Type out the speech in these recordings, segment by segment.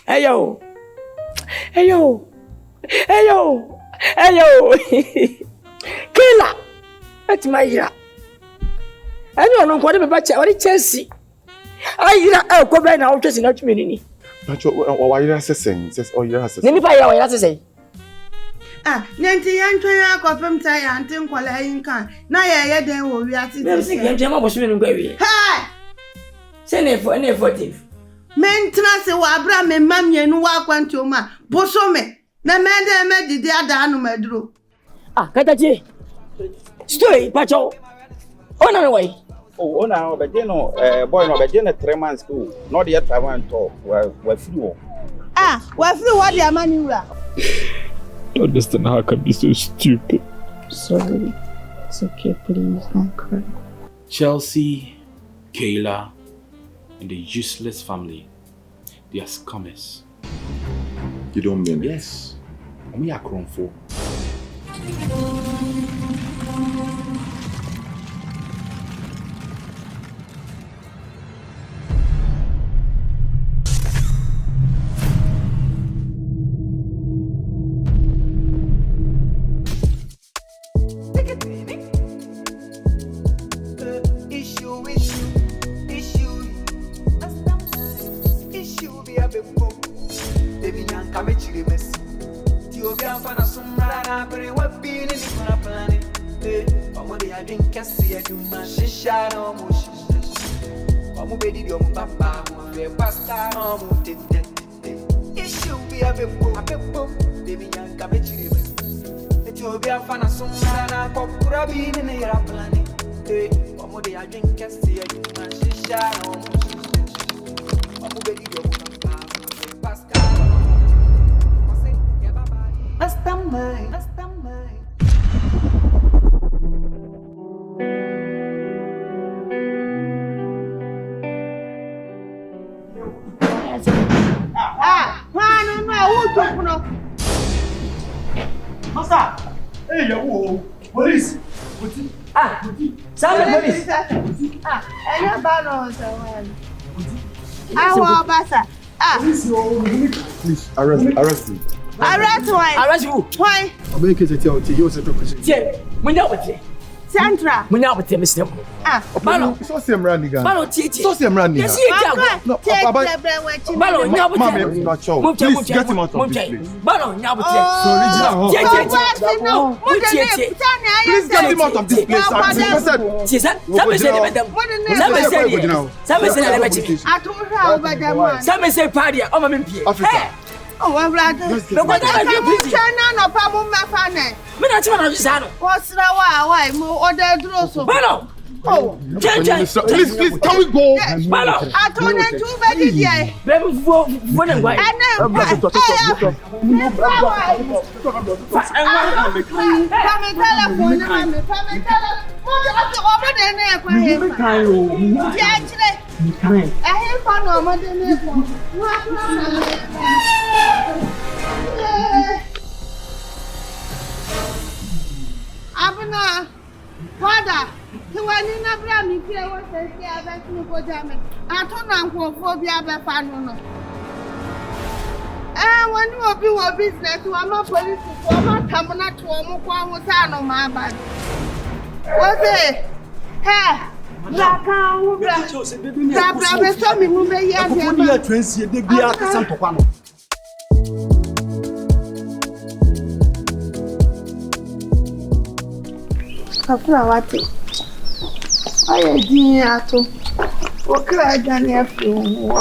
Hey yo. Hey yo. Hey yo. Hey yo. Killer. That's my year. I don't know what about Chelsea. I go right now just not many. Why you saying? Says oh you say. Let me buy your say. Nanti yan twa akopem tai ante nkwala yin kan. Na ye den wo wi ati. Me say yan jama bo so me ngwa wi. Ha! Say ne for Mentra se wa abra me mamienu wa kwanto ma. Boso me. Na mede me didi ada anu maduro. Katachi. Stay, pacho. On our way. Oh, now, but you know, boy, no, but you know, 3 months school. Not yet, I want to talk. We're through. We're through what your money were. I don't understand how I can be so stupid. Sorry. It's okay, please don't cry. Chelsea, Kayla, and the useless family. They are scammers. You don't mean it? Yes. We are for. Police! Sound the police! Please, arrest me. Arrest why? Arrest who? Why? I'm making it tell you, you're a question. Centra. Munya with Mr. Malo. So same running. Malo Titi. So same running. Yes, no, Malo, Mama, not sure. Please get him out of this place. Malo, Sorry, please get him out of this place. Africa. Oh, well, brother. But what are you doing? No problem, my father. What's the why? More order drosso. Malo. Oh, please, can we go? Malo. I told them to bed here. When and why? Abuna, father, you are in a brand new player. What says the other to go damage? I told Uncle Phobia by Fano. And when you will be your business, you are not police to form a Tamana to Omoquan, my bad. What's it? Hey! Black out, black. Black, me move here. Kafrawati. Aye din ato. O kra gani afi wo.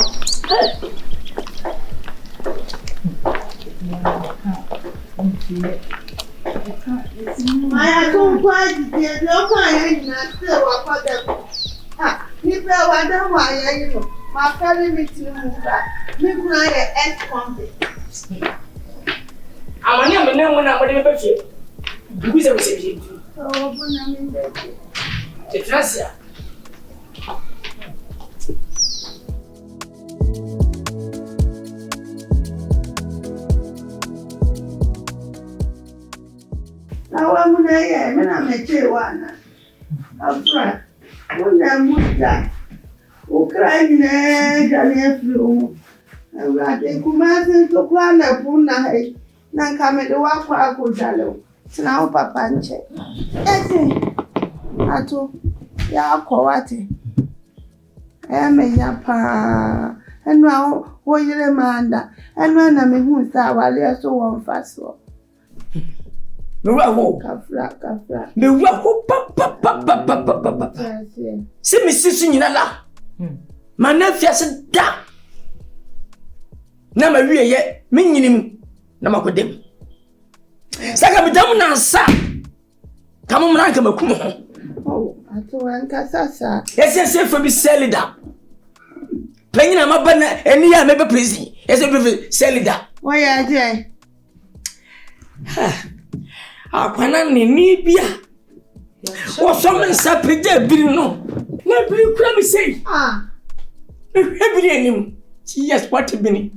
Maya ko kwaji de do kwa yin na se wa pada. Ni be wa da wa yin no. Ma carry me to Muga. Me kuna ye ex-convict. Amani amene mo na mo de me pefie. Bibi se se Oh, bonami baby. Gracias. Now I'm going to say, one. Afra, when I'm with that, Ukraine, and Awurade kumase to kwa na puna na nka me de wakwa akojale na wo papa nche ato ya akwate me ya pa enu a wo yire manda enu na me hu sa wale so won faso me wa ho kafra me wa ho pa se me sisu nyina la manafia se da na ma wiye me nyinim na makodem saka bidam na sa kamo mra nka makum ho ato nkasa sa ese for be selida panyina mabana eni ya mebe prison ese be selida waya je akwana ni bia wo so men sa preje biri no na biri kura mi sei biri enim yes what bini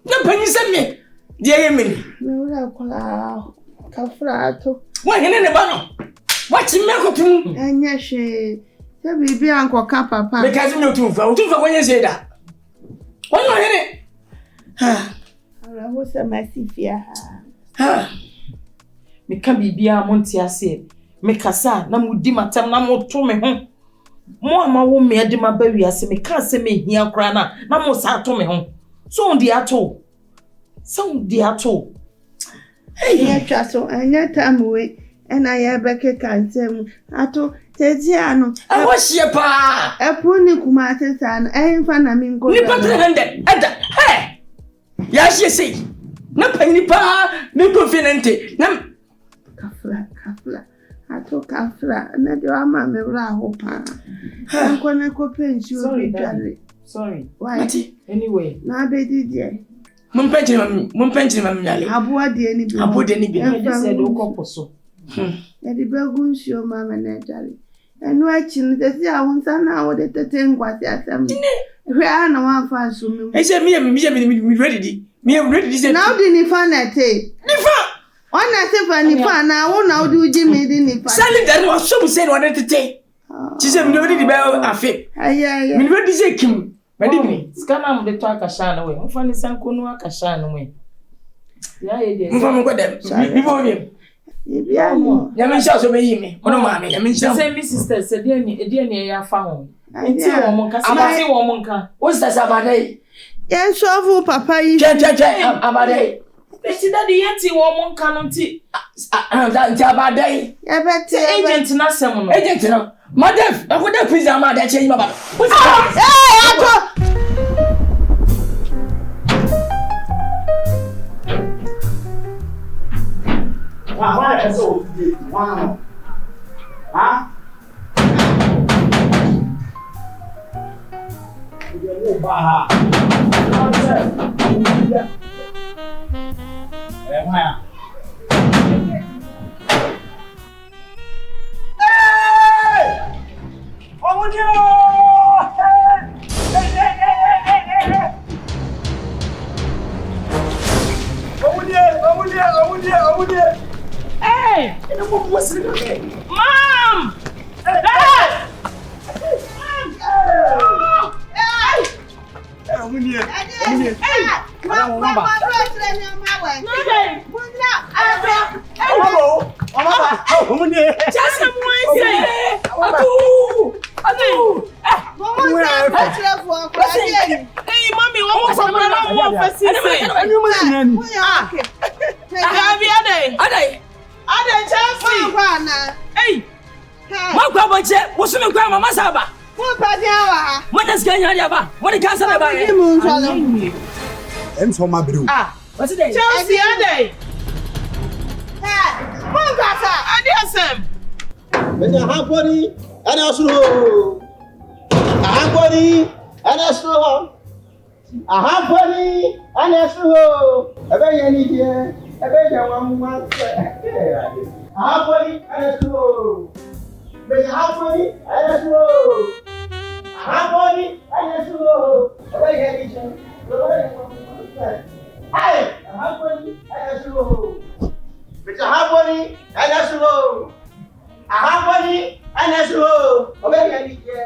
na panyi se me die yemini me wura kula kafra ato wa hene ne ba no wa chi me kotum anya hwe se bibi ankoka papa me kazi me otumfa kwanye se da wono hene ara wo se masifia me ka bibia monti ase me kasa na mudi matam na moto me ho mo ama wo me de mabawi ase me ka se me hia kra na mo sa to me ho so ndi ato ya chaso anya tamwe ena ya beke kansem ato teziano awashie pa epuni kumate sana enfa na mingo ni pa 300 ada ya shie sei na panyi pa me confinante na kafla ato kafla na de ama me bra ho pa anko na ko pension sorry bidale sorry why anyway na be didie mun penchiri mami nyale abuwa de ni bi I just said okoposo ya di begunshio mama na dale enu achi ni tesi awunsa na wo de tete ngwati asem hwe ana wa fa so me ese me ready di me ready di say now di ni fa na te ni fa ona se fa ni fa na wo na wo di uji me di ni fa sali dari wa so mu say no de tete ti say me ready di be afi aya me ready say kim madibini skana mu de to akasha na we mfa ni sanko no akasha na we ya ye de mfa mo kodem bi bo mi Vivian ya men sha so me yi me ono ma me ya men sha say me sister say de ne ya fa ho enti wo mo nka si wo mo nka o sister sabadai ya shovu papa yi che abadai eti daddy yenti wo mo nka no nti abadai ya beti agent na sem no agent no madef akoda pizza ma da che yi baba ato Why is so wow? Huh? You baha. Hey! Mom! Dad! Hey! Magwa boje, wosu me kwa mama saba. Mo pa dia wa. Mo das ganya dia ba. Mo de kansa na ba ye. Mo nsalo. So my bro. What's it? Chelsea ade. Mo kasa. Ade asem. Beja hapori, ana suru. Hapori, ana suru. Hapori, ana suru. Ebe yani die. Ebe jawa mwa. Hapori, ana suru. Beja hapori, ana suru. Hapori, ana suru. Ebe yani die. Hey, hapori, ana suru. Beja hapori, ana suru. Ahaponi anaso obe yani je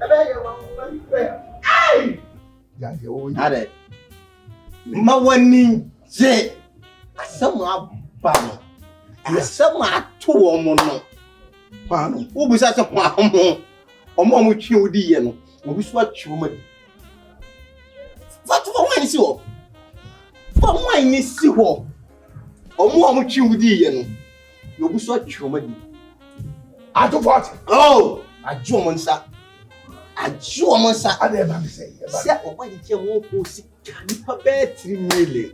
ebe ye won won pe ai Ade. Ma wani je. Asama ba no. Asama to omo no. Pa no. Wo bisa se kwa omo. Omo twi odi ye no. Obi so atwi omo di. Fatu for wani si ho. For wani si ho. Omo twi odi ye no. Obi so atwi omo di. Ato fort. Oh, ajo omo nsa. Ajo omo nsa. Ade ba me say. Se omo di che won ko si nipa be 3 million.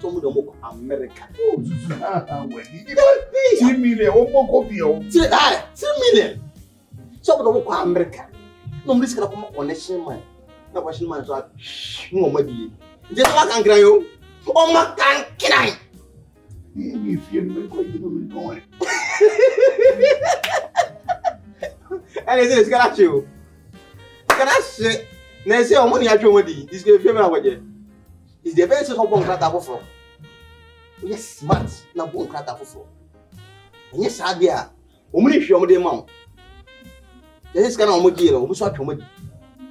So mo do mo America. Oh, zuzu. Wani. 3 million omo ko bi o. 3 million. So mo do mo America. No mo risk na ko connection man. Na connection man so mo ma di. Je to kan kran yo. O ma kan kran. Ni fi ni ko yi no mi ko. Ele diz que ela achou. Caraca, né? Se o money achou modi, diz que foi na waje. Is the best so bom contrato fofo. We smart na bom contrato fofo. Enye sabia. O money hwe o mode ma. Esse cara o modi o so atwo modi.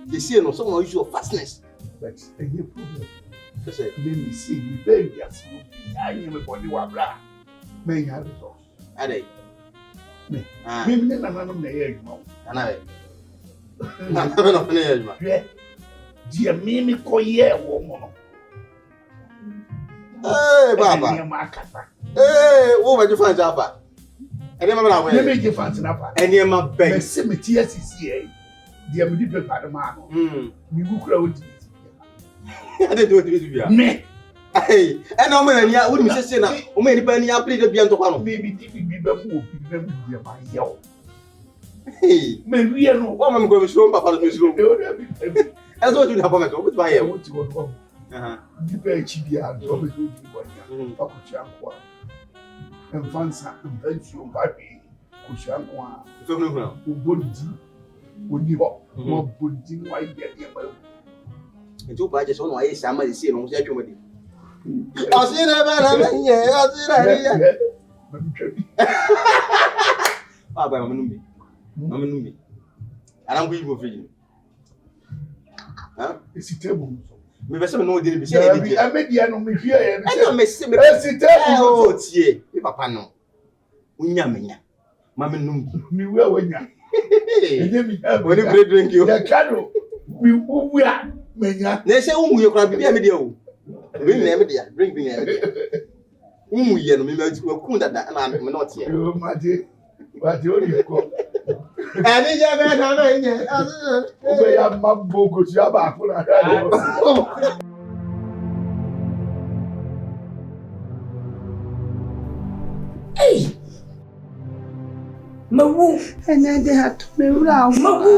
They see no some issue of fastness. But a problem. So let me see me baby as I am body wa bra. Me ya resource. Ade. Me na na ye adwuma. Ana we. Na na ye adwuma. Dia me koye wo mo no. Baba. Wo ba ju fan japa. Ene ma na we. Me je fan na fa. Ene ma ben. Me se me tie sisi dia me di prepare ma no. Mi gukura wo di. Ade do di bia. Me. Hey, ene o me na nia, wo di me sese na. O me ni pa ni apply de bia ntokwa no. Me bi di bi ba mu obi na me dia ma yawo. Hey, me wi no. Wa ma me go me show papa no me show. Ezo do na pa me so, wo ti ba ye. Wo ti wo. Di pe chi bia do me do di bo nya. Pa ku chi anko. Enfansa, enfansu ba bi. Ku chi anko a. So no no. O bodi. O ni ho. Mo bodi wa ye dia ba. Njo ba je so no aye sama de se no se atwo madi. Osira ba na nye, osira ya. Baba mama numbi. Mama numbi. Ana ngui mo fiji. Ha? Esi table. Me be se me no de bi se e bi. E media no me hwie e. E no me se me. Esi table o tie. E papa no. Unya menya. Mama numbi. Mi we wanya. Eje mi. Woni bread drink you. Ya kado. Mi uwa menya. Na se umu ye kra bibia media o. Bring me media. Bring me media. Umu ye no me ku dada na me not here. O made. Made o ni ko. Ani je be na na nye. O be ya mambo ko si aba afuna. Hey. Mawu. Ene de hat me wura. Mawu.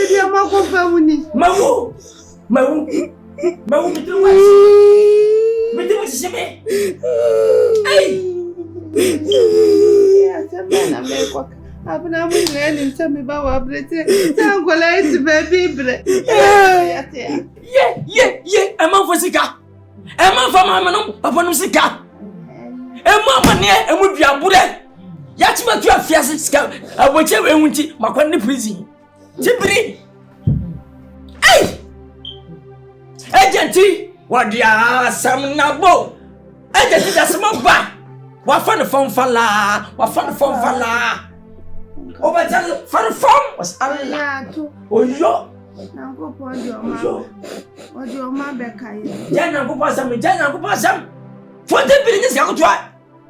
Dia ma ko fa wuni. Mawu. Mitru wasi sebe. Hey. Ya semana me ko. Abna mu ngani nsame ba wa brete. Tangola iti baby bre. Ye. Ema fosika. Ema fa mama no papa no sika. Ema mane emu duabure. Ya tima tu afiase sika. Aboche we hunti makwa ne prison. Tibiri. Hey! Agenti, what dia sam na bo. Agenti da sam ba. Wa fa no fon fala. Obaja fa fon was Allah. Oyo. Nango po dio ma. Odio ma be kai. Jana ko pasam. Fonte biri ni sika ko to.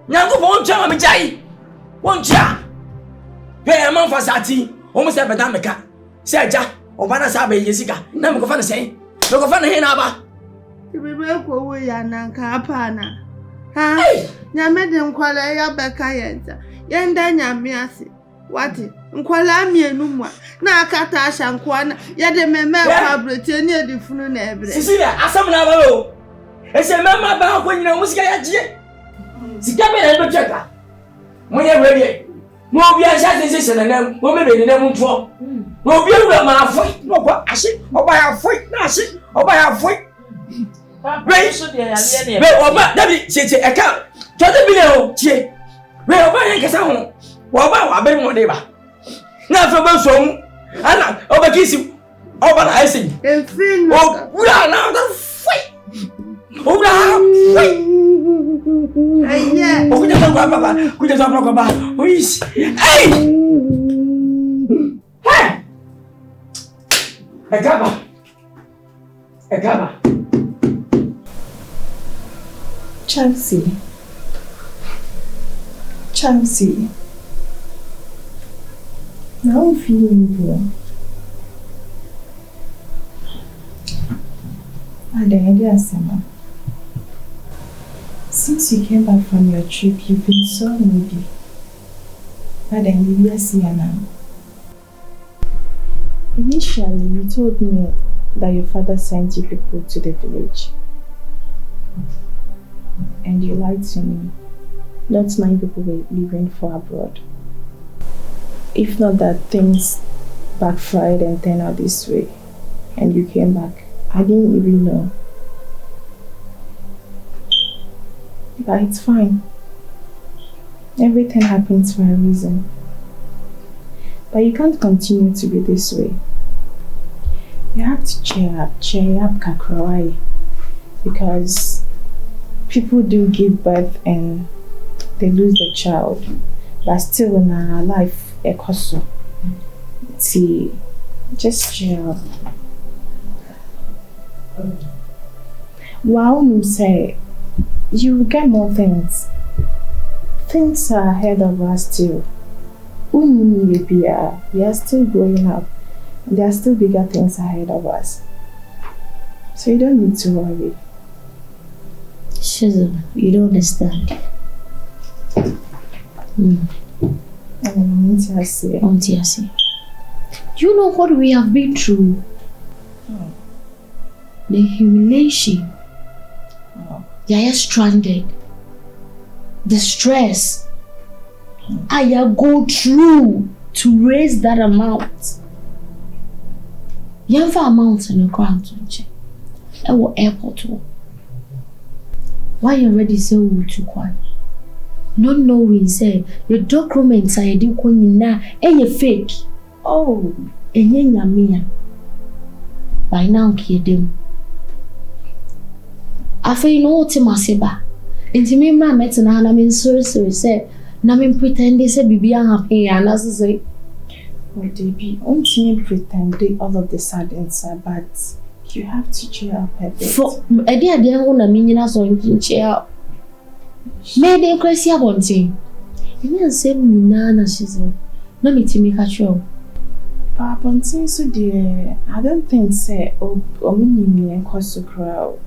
Nango po oncha ma me jai. Oncha. Pe ma fa sati. O mo se beda meka. Se aja, obana sa be yesika. Na me ko fa na sei. Me ko fa na he na ba. Tibe be ko wo ya nan ka pa na. Ha? Nyame de nkwala ya be ka yenta. Yenda nyame ase. Wati, nkwala mienu mu a na akata asha nkwa na ye de meme kwa brotie ni edifunu na ebre. Sisilia, asam na ba o. Ese mema ba ko nyina musika ya tie. Sika be na be cheka. Mo ye wele. Mo bi asha de se na nam, mo me be na mu nto. Mo bi ewura ma afoi, no kwa ahye, oba ya afoi, na ahye, oba ya afoi. Wait, so dey ya ne. Wait, oba, David, che eka. 20 million tie. Wait, oba yen kesa ho. Oba wa be mo de ba. Na fa ba so mu. Ana, oba kisi. Oh, but I see. Oh, we are now the fight. Oh, yeah. Oh, we just talk about. We just talk about. Hey! Hey! Agaba. Chelsea. Now I'm feeling good. I had an idea, Sama. Since you came back from your trip, you've been so moody. But then you see now. Initially, you told me that your father sent you people to the village. And you lied to me. Not 9 people were leaving for abroad. If not that things backfired and turned out this way, and you came back, I didn't even know. But it's fine. Everything happens for a reason. But you can't continue to be this way. You have to cheer up, Kakrawai. Because people do give birth and they lose their child. But still in our life, ekoso. See, just cheer up. Wow, you say you will get more things. Things are ahead of us too. We are still growing up. There are still bigger things ahead of us. So you don't need to worry. Shizu, you don't understand. Do you know what we have been through? The humiliation. They are stranded. The stress I go through to raise that amount. You have amount in the ground to check. I will airport. Why you already say we too quiet? Not knowing say the documents I did na fake. Oh, nyamia. By now kid them. I feel no timaseba. Inti me ma met na I'm sorry say na me pretend say bibi happy and as say oh Debbie, only pretend all of the sudden, but you have to cheer up a bit. For I didn't want to mean us on cheer up. Made a crazy about him. You mean say Nana she's no me to make a show. Papa, so dear, I don't think say oh me and cause to crowd.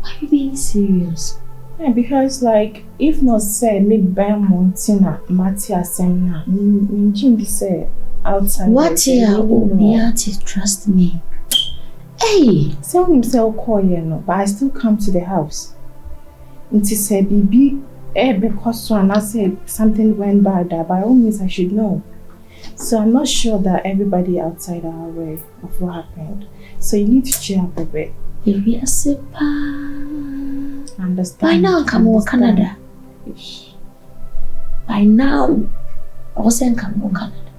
Are you being serious? Yeah, because like if not say me buy Montina, Matthias Semna, me Jimmy say outside. What here Obiati, trust me. Hey! Tell himself call no, but I still come to the house. And to say baby, because so and I said something went bad, by all means I should know. So I'm not sure that everybody outside are aware of what happened. So you need to cheer up a bit. If you are understand. By now, come over Canada. By now, I wasn't come over Canada.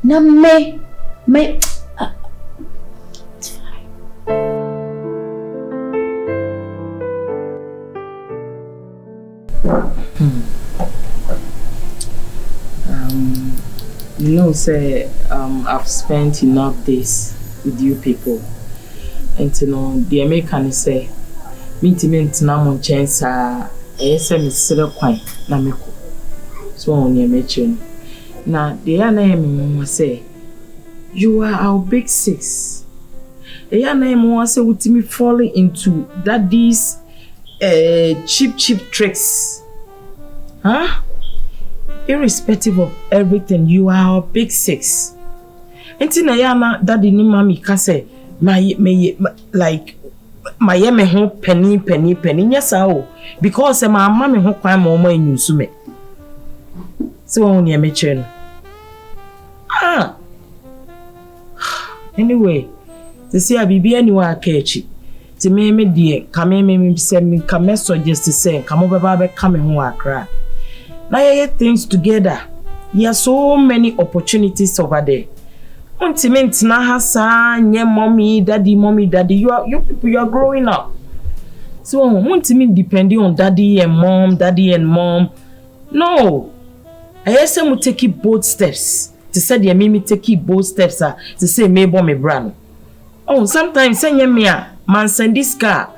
Now, me. It's fine. You know, say, I've spent enough days with you people. And you know, the American say, Mintimint Namon chance ASM is still quite Namiko. So on your mention. Now, the name will say, you are our big six. The name will say, with me falling into that these cheap tricks. Huh? Irrespective of everything, you are our big six. And Tina daddy ni mami kase. My me ho penny yes because my mommy ho kwa mama in sume. So on your mention. Anyway, to see a baby anywhere catchy. To me dear, come me send me come just to say come over baby coming home cry. Now you get things together. There are so many opportunities over there. Untimate na hasa nye mommy daddy. You people, you are growing up. So untimate depending on daddy and mom. No. I say we take bold steps. To say the me take bold steps to say me bo me brand. Oh, sometimes say me man send this car.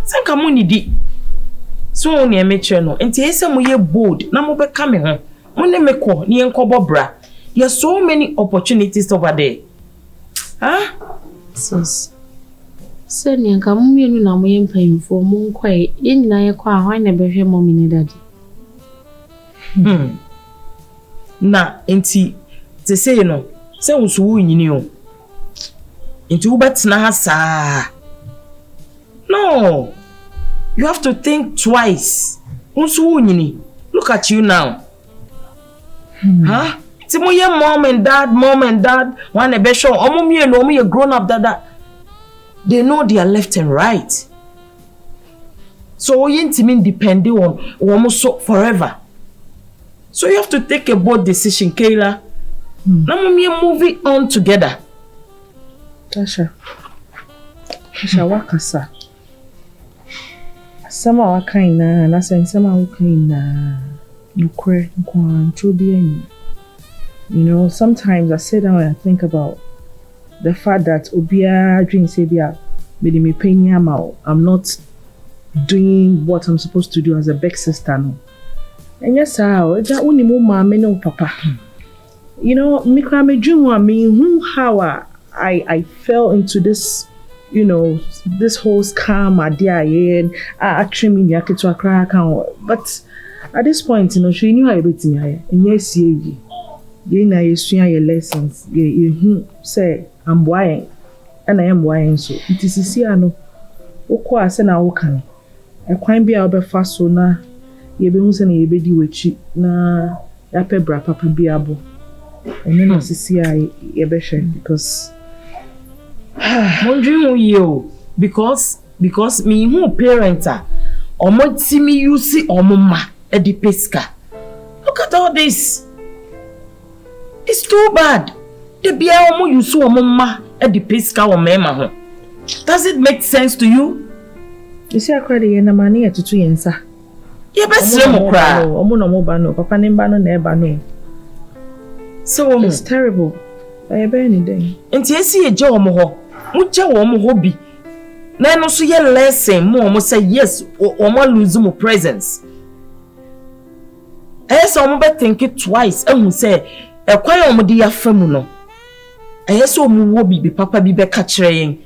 Say come on di. So on ye make sure no. Enti say mo ye bold. Na mo be come ho. Mo ne me ko ni enkobo bra. There's so many opportunities over there. Huh? Sis. So ni nka mo mienu na mo ye mpanyimfo mo nkwae. Ye nyina ye kwa hwan na be hwe mommy ne daddy. Na enti te say you know, say wo so wo nyini o. Enti wo betina ha saa. No. You have to think twice. Wo so wo nyini. Look at you now. Huh? Ti mo ye mom and dad, one e be sure omo mi no omo ye grown up dada. They know their left and right. So you intimi depending on omo so forever. So you have to take a bold decision, Kayla. Now we are moving on together. Tasha wakasa. Sama wakaina na sama wakaina. Nukwe nchubi. You know, sometimes I sit down and I think about the fact that Obia dream Sabia made me pay I'm not doing what I'm supposed to do as a big sister no. And yes, how only mama no papa. You know, how I fell into this, you know, this whole scam idea and actually to a crack. But at this point, you know, she knew how everything and yes, you know, you your lessons. You say I'm buying, and I am buying so. It is here no. Okwa se na wokan. E kwan bia obefa so na ye be hu se na ye be di wachi na ya pe bra papa bia bo. Eno na sisi a ye be hwe because wondering you because me who parent omo ti me use omo ma e di peska. Look at all this. It's too bad. The bia omo use omo ma e di peska o mema ho. Does it make sense to you? You see, I cried in a money to 2 years. You best cry. Omo papa nembano neba no. So it's terrible. I bear anything. And see a job ho. Mucha omo hobby. Na no so ye lesson mo omo say yes or mo lose mo presence. Yes, omo be think it twice. And say e kwan omo di afam no. Yes, omo hobby be papa bi be ka kire yen.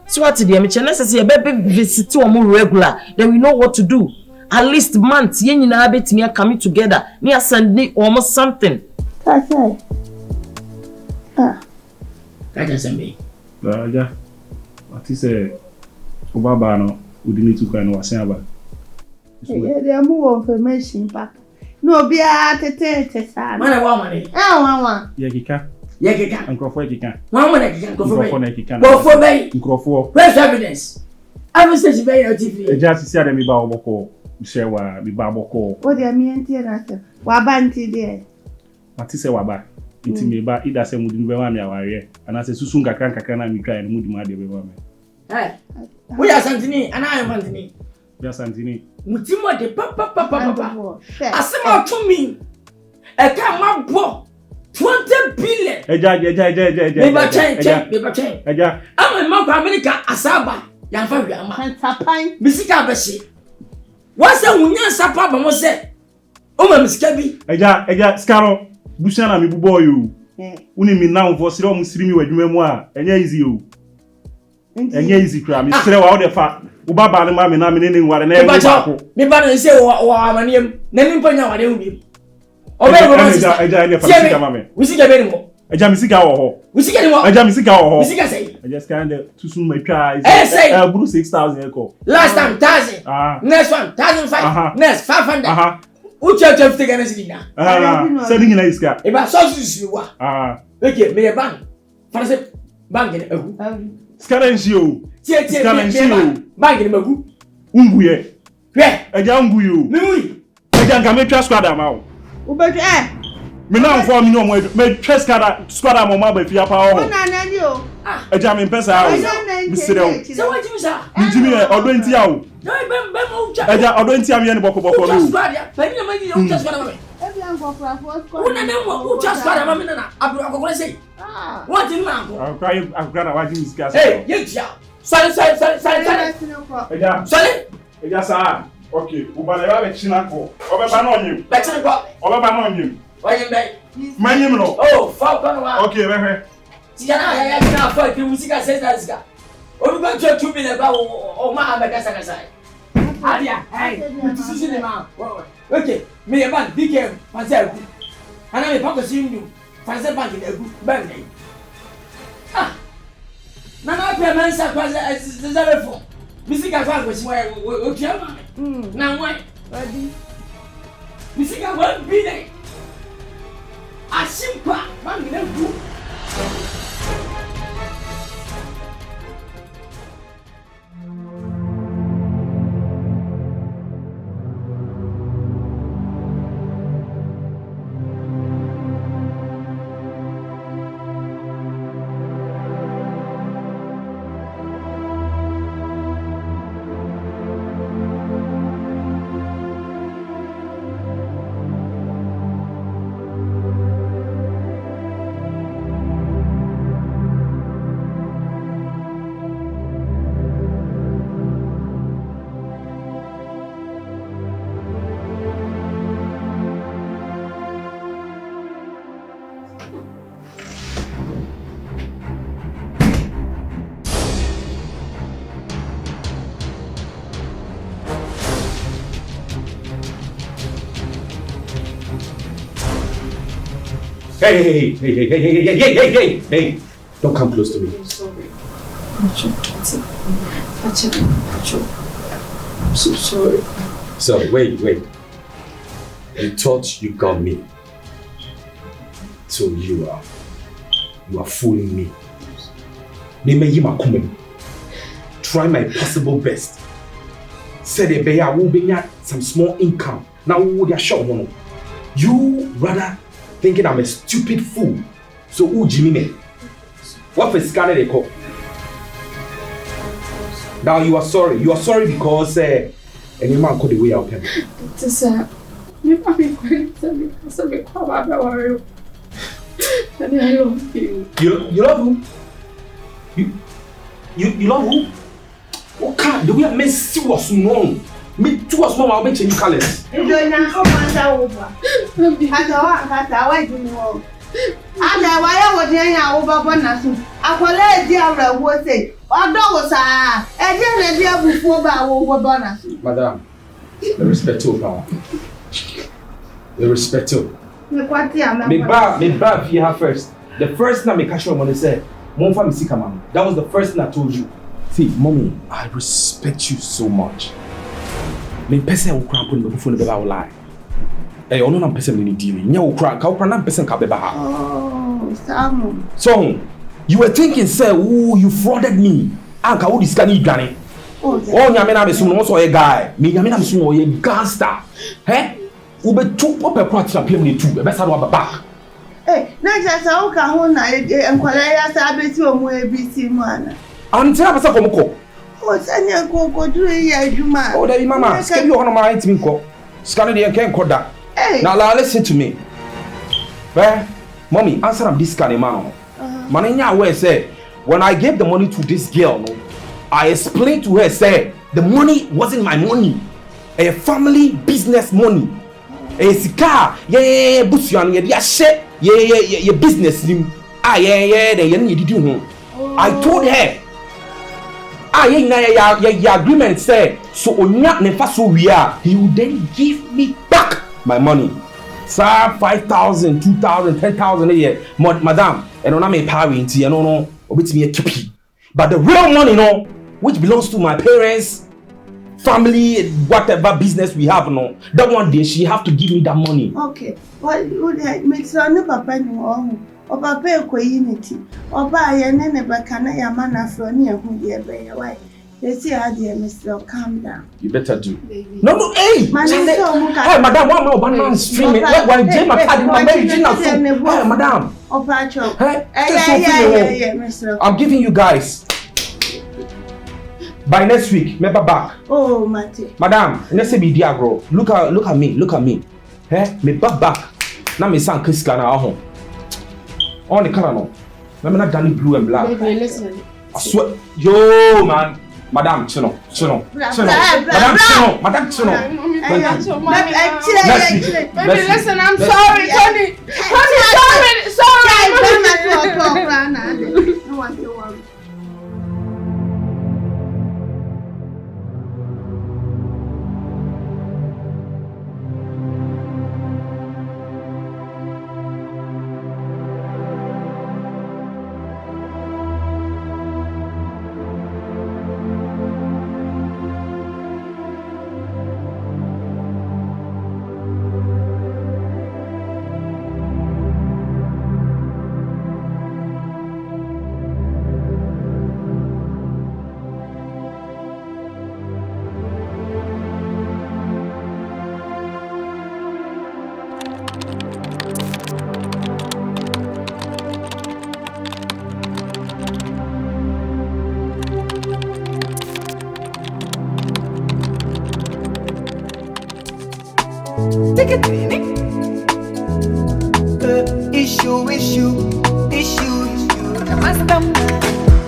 So what the necessary baby visit omo regular, then we know what to do. At least months yen nyina betimi coming together. Near Sunday almost something. That's it. That doesn't mean. Yeah. What is a Obaba no? We didn't to kind of say about. Yeah, they are more information back. No, be a tete son. When I want money. Mama. Yakika. And Crawford Kika. One minute, you can go for me. Go for me. Crawford. Where's evidence? I will say very TV. Just see them about Boko. Share what be Baboko. What do you mean, dear? Wabanti there. What is a waba? It's me ba ida se mudi nbe wa mi aware and I say susun kakran na mi try and mudi ma de be wa me. Hey. We are Santini and I am Santini. We are Santini. Mutimo de papa. Asema to me. E ka ma bo 20 billion. Eja. Never change. Eja. I'm a man from America asaba. Yanfa wi ama. Tapan. Misika beshi. What's a wunya sapa ba mo se? O ma misika bi. Eja skaro. Bushana na mi bubo you. Uni mi now for sire o siri mi wadwuma mu a enya easy o. Enya easy kra mi sire wa o de fa. Wo baba ne ma me na me ne nware na e ba ko. Me ba no se wo amaniem. Na ni mpanya wade wo bi. Obe go ma sisa. Eja ne fa sika ma me. Wisika be ni mo. Eja mi sika wo ho. Wisika ni mo. Eja mi sika wo ho. Wisika sei. Eja sika de tusun ma twa is. Buru 6,000 eko. Last time 1,000. Next one 1,500. Next 500. Uche fite gana sidina. Sending na iska. Eba sauce wa. Okay, me bank. Farase bank ni egu. Skara nshio. Skara nshio. Bank ni magu. Unguye. Hwe. Eja unguyo. Mi wi. Eja ngame twa squad ama o. Ubeke Me now for me no more. Me trust squad mama ba fia pa ho. Na na ni o. Eja me pesa ha. Me sere. Se wa jimi sa. Me jimi e odo ntia o. Eja odo ntia me ne boko no. Squad ya. Pe ni ma ni o squad mama. Ebi an go for squad. Una na mo o squad mama na abro akokore sei. What in man go? Akra na wa jimi sika. Hey, ye tia. Sorry. Sorry. Eja sa. Okay, ubale ba be china ko. Obeba na onyim. Be china ko. Obeba na onyim. Oyim be. Manyim no. Oh, fuck on wa. Okay, be. Tiana ya na fa ki musika sesa sika. Obi ba 2 million ba o ma abeka saka. Adia, hey. This is the man. Okay, me e ban DK fancy. Ana me pa ko sim fancy bank in egu bank. Ah. Na pe man sa kwa za for. Misika kwa ko siwa o tiama. Na why? Ready. Misika kwa bi dey. Asimpa, man me do. Hey, don't come close to me. I'm sorry. I'm so sorry. So, wait. You thought you got me. So you are fooling me. Try my possible best. Said I will be some small income. Now would you show one? You rather thinking I'm a stupid fool. So who Jimmy me? What for scanner they call? Now you are sorry. You are sorry because any man called the way out him. It's a you have been going to me. So me come back worry. And I love you. You love who? You love who? Oh God, the way I miss you was wrong. Me too was more I'll make you colors. You na come over. Kata wa do no. Ada wa ya wo den ya wo baba na so. Akwala edi awra wo say. Odo wo sa. E di na di abufuo ba wo baba na so. Madam, the respect to power. The respect to. Me kwati am. Me ba fi her first. The first time me catch your money said, "Mon fa me sika mama." That was the first thing I told you. See, mommy, I respect you so much. Me person will cramp on the phone about lie. Hey, ono na person ni deal. Nya wo kra, ka wo kra na person ka beba ha. Oh, Samu. So, you were thinking say, "Ooh, you frauded me." Anka wo disika ni dwane. Oh, nya me na me sum no so ye guy. Me nya me na me sum ye gangster. He? Wo be tu pop e kwa tra plem ni tu. E be sa do back. Eh, na jasa wo ka ho na enkwala ya sa abeti o mu ABC mu ana. Anti na pesa komko. O sanya ko duru ya adwuma. Oh, daddy mama, skip you on my intimi ko. Scan the can koda. Now listen to me. Well, mommy, answer am this kind of man. Mananya where say when I gave the money to this girl, no, I explained to her say the money wasn't my money. A family business money. A sika, yeah, busuan, yeah, share, yeah, business nim. Yeah, you did you. I told her. Your agreement said so onya never so we are. He will then give me back my money. Sir, 5,000, 2,000, 10,000 a year. Madam, and on me power into no obit me keep. But the real money, no, which belongs to my parents, family, whatever business we have, no, that one day she have to give me that money. Okay. What would make no papa no Papa ko unity. Oba ye ne baka na ya mana fro ne ehu ye be ye why. You see how dear Mr. Calm down. You better do. Baby. No, hey! Hey, madam, one more banana streaming. Why Jay McCarthy, my Regina food? Hey, madam. Yeah, Mr. I'm giving you guys. By next week, remember back. Oh, Mate. Madam, let's say be dear girl. Look at me. Hey, me back. Now me sang Chris Kana home. On the color no. I'm not done blue and black. Baby, listen. I swear, yo man. Madam, Chino. Madam, Chino. Baby, listen, I'm sorry, Tony. Sorry.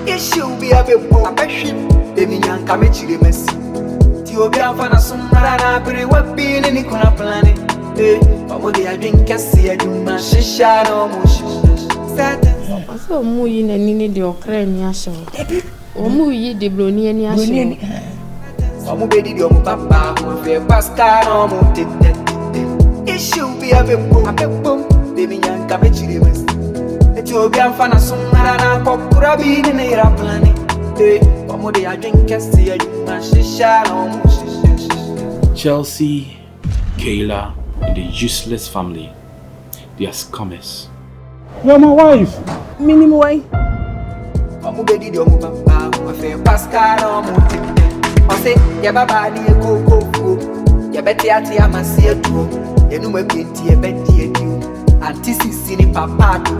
Issue be a bit more passion. The young committee mess. Tiobian Fana Sumara, pretty well being in the corner planet. But what they are drinking, see a human shisha no motion. So, Muyin and Nini de Ocrania show. Or Muyi de Bruniania show. Or Mubedi de Papa, who fear Pascal or Mounted. Issue be a bit more boom. The young committee mess. Ethiopian Fana Sumara, Pokurabi in the air planet. But what they are drinking, see a human shisha no motion. Chelsea, Kayla, and the useless family. They are scummers. You're my wife. Minimum way. Omubedi di omubaba, ofe Pascal omutete. Ose yababa ni ekoko, yabeti ati amasi edu, yenume binti yebeti edu, antisisi ni papado.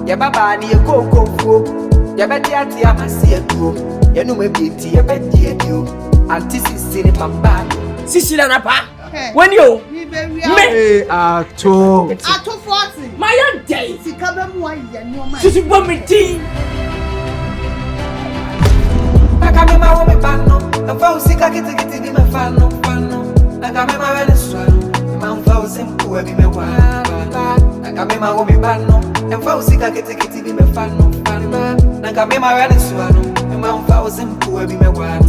Yababa ni ekoko, yabeti ati amasi edu, yenume binti yebeti edu, antisisi ni papado. Sisi la napa. When you Hey, Ato 40. my day. Sisi bomiti. Nakamema wome pano, nafa usika kiti di mefano. Nakamema wele swano, mfa usimpu ebi mewa. Nakamema wome pano, nafa usika kiti di mefano. Nakamema wele swano, mfa usimpu ebi mewa.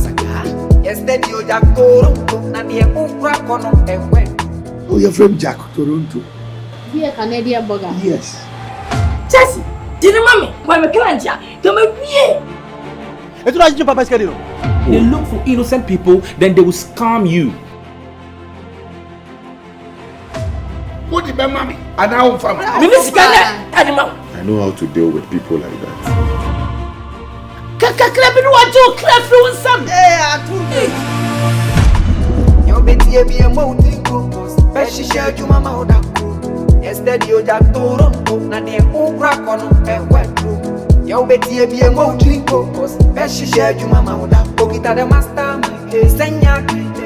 Yesterday you Jack Toronto, na die ukra kono ewe. Oh, you're from Jack Toronto. Be a Canadian burger. Yes. Chelsea, didn't mommy? Why me can't come here. They look for innocent people, then they will scam you. What the mommy? And now family. I know how to deal with people like that. Yo beti ebi emoti kokos, peshi sheju mama odako. Yesterday you Jack Toronto, na die ukra kono ewe. Yo beti ebi emoti kokos, peshi sheju mama odako. Kita de master my, senya,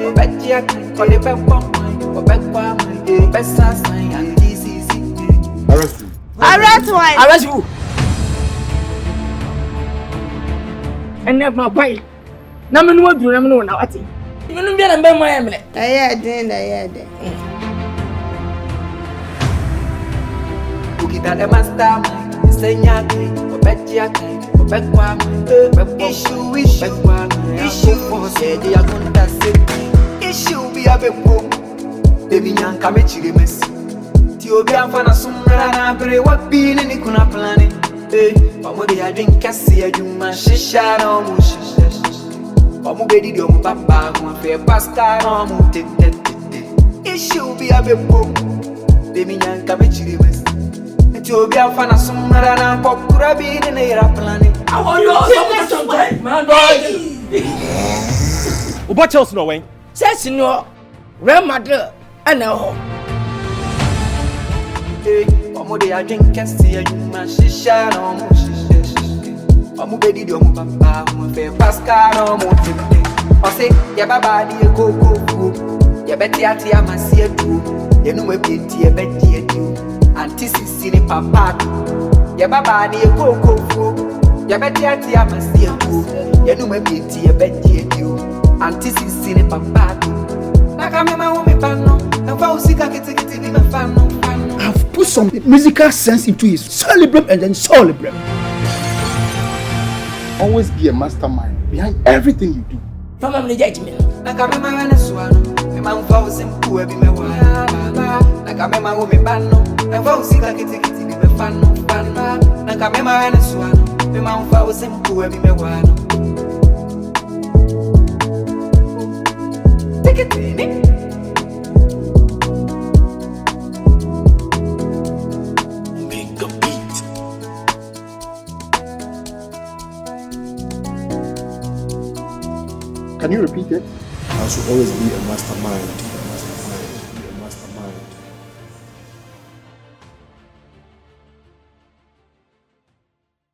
obeti aki, kole pepom my, obekwa my, besa sign and DCC. Arrest him. Arrest you. And never my boy. Na me no do na me no na wati. Me no bia na be mo emle. Aye den. Kita de master my, senya, obeti aki, obekwa my, issue for say they are going to say. Issue be a bepom. Baby nyanka me chiri mesi. Tiobian Fana Sumara na pere wapi ni kuna planet. Omo de a drink kasi a juma shisha no mo shisha. Omo bedi di omo papa mo fe Pascal no mo tete. Issue be a bepom. Baby nyanka me chiri mesi. Tiobian Fana Sumara na pokura bi ni era planet. I want you all to man boy. Uba Chelsea no way. Says no, grandmother, and no. Omode I drink and see you man shisha no mo shisha. Omu bedi di omu papa omu fe pascal no mo tete. O say ya baba di koko fu. Ya beti ati amasi edu. Ya nu me beti e beti edu. Anti sisi ni papa. Ya baba di koko fu. Ya beti ati amasi edu. Ya nu me beti e beti edu. Anti sisi ni papa. Naka me ma wo me pano. Na fa usika kiti kiti bi me fano. I've put some musical sense into it. Celebrate and then celebrate. Always be a mastermind behind everything you do. Mama, me judgment. Nakamema wana swano, mema mfauzi mkuu ebi mewana. Nakamema umi bano, mfauzi kakiti kiti bi mefano fano. Nakamema wana swano, mema mfauzi mkuu ebi mewana. Tikitini. Can you repeat it? I should always be a mastermind